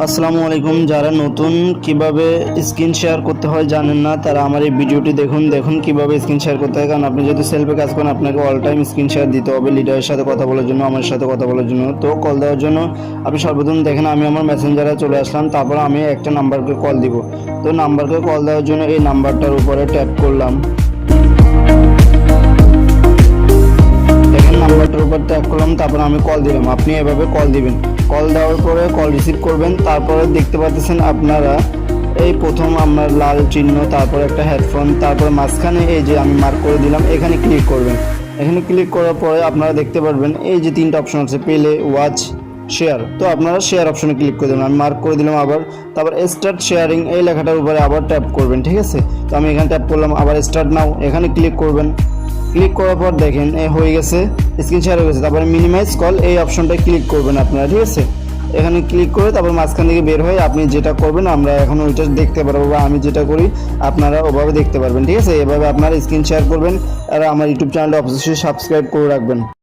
আসসালামু আলাইকুম। যারা নতুন কিভাবে স্ক্রিন শেয়ার করতে হয় জানেন না, তারা আমার এই ভিডিওটি দেখুন কিভাবে স্ক্রিন শেয়ার করতে হয়। কারণ আপনি যদি সেলফে কাজ করেন, আপনাকে অল টাইম স্ক্রিন শেয়ার দিতে হবে লিডারের সাথে কথা বলার জন্য, আমার সাথে কথা বলার জন্য। তো কল দেওয়ার জন্য আপনি সর্বপ্রথম দেখেন আমি আমার মেসেঞ্জারে চলে আসলাম, তারপর আমি একটা নাম্বারকে কল দিব। তো নাম্বারকে কল দেওয়ার জন্য এই নাম্বারটার উপরে ট্যাপ করলাম। দেখেন নাম্বারটার উপর ট্যাপ করলাম, তারপর আমি কল দিলাম। আপনি এভাবে কল দিবেন। কল দেওয়ার পরে কল রিসিভ করবেন। তারপরে দেখতে পাচ্ছেন আপনারা এই প্রথম আমার লাল চিহ্ন, তারপর একটা হেডফোন, তারপর মাঝখানে এই যে আমি মার্ক করে দিলাম, এখানে ক্লিক করবেন। এখানে ক্লিক করার পরে আপনারা দেখতে পারবেন এই যে তিনটা অপশন আছে, প্লে, ওয়াচ, শেয়ার। তো আপনারা শেয়ার অপশনে ক্লিক করে দেবেন। আমি মার্ক করে দিলাম আবার। তারপর স্টার্ট শেয়ারিং এই লেখাটার উপরে আবার ট্যাপ করবেন, ঠিক আছে। তো আমি এখানে ট্যাপ করলাম, আবার স্টার্ট নাও এখানে ক্লিক করবেন। ক্লিক করার পর দেখেন হয়ে গেছে, স্ক্রিন শেয়ার হয়ে গেছে। তারপরে মিনিমাইজ কল এই অপশনটায় ক্লিক করবেন আপনারা, ঠিক আছে। এখানে ক্লিক করে তারপর মাঝখান থেকে বের হয়ে আপনি যেটা করবেন আমরা এখন ওইটা দেখতে পারবো, বা আমি যেটা করি আপনারা ওভাবে দেখতে পারবেন, ঠিক আছে। এভাবে আপনারা স্ক্রিন শেয়ার করবেন। আর আমার ইউটিউব চ্যানেলটা অবশ্যই সাবস্ক্রাইব করে রাখবেন।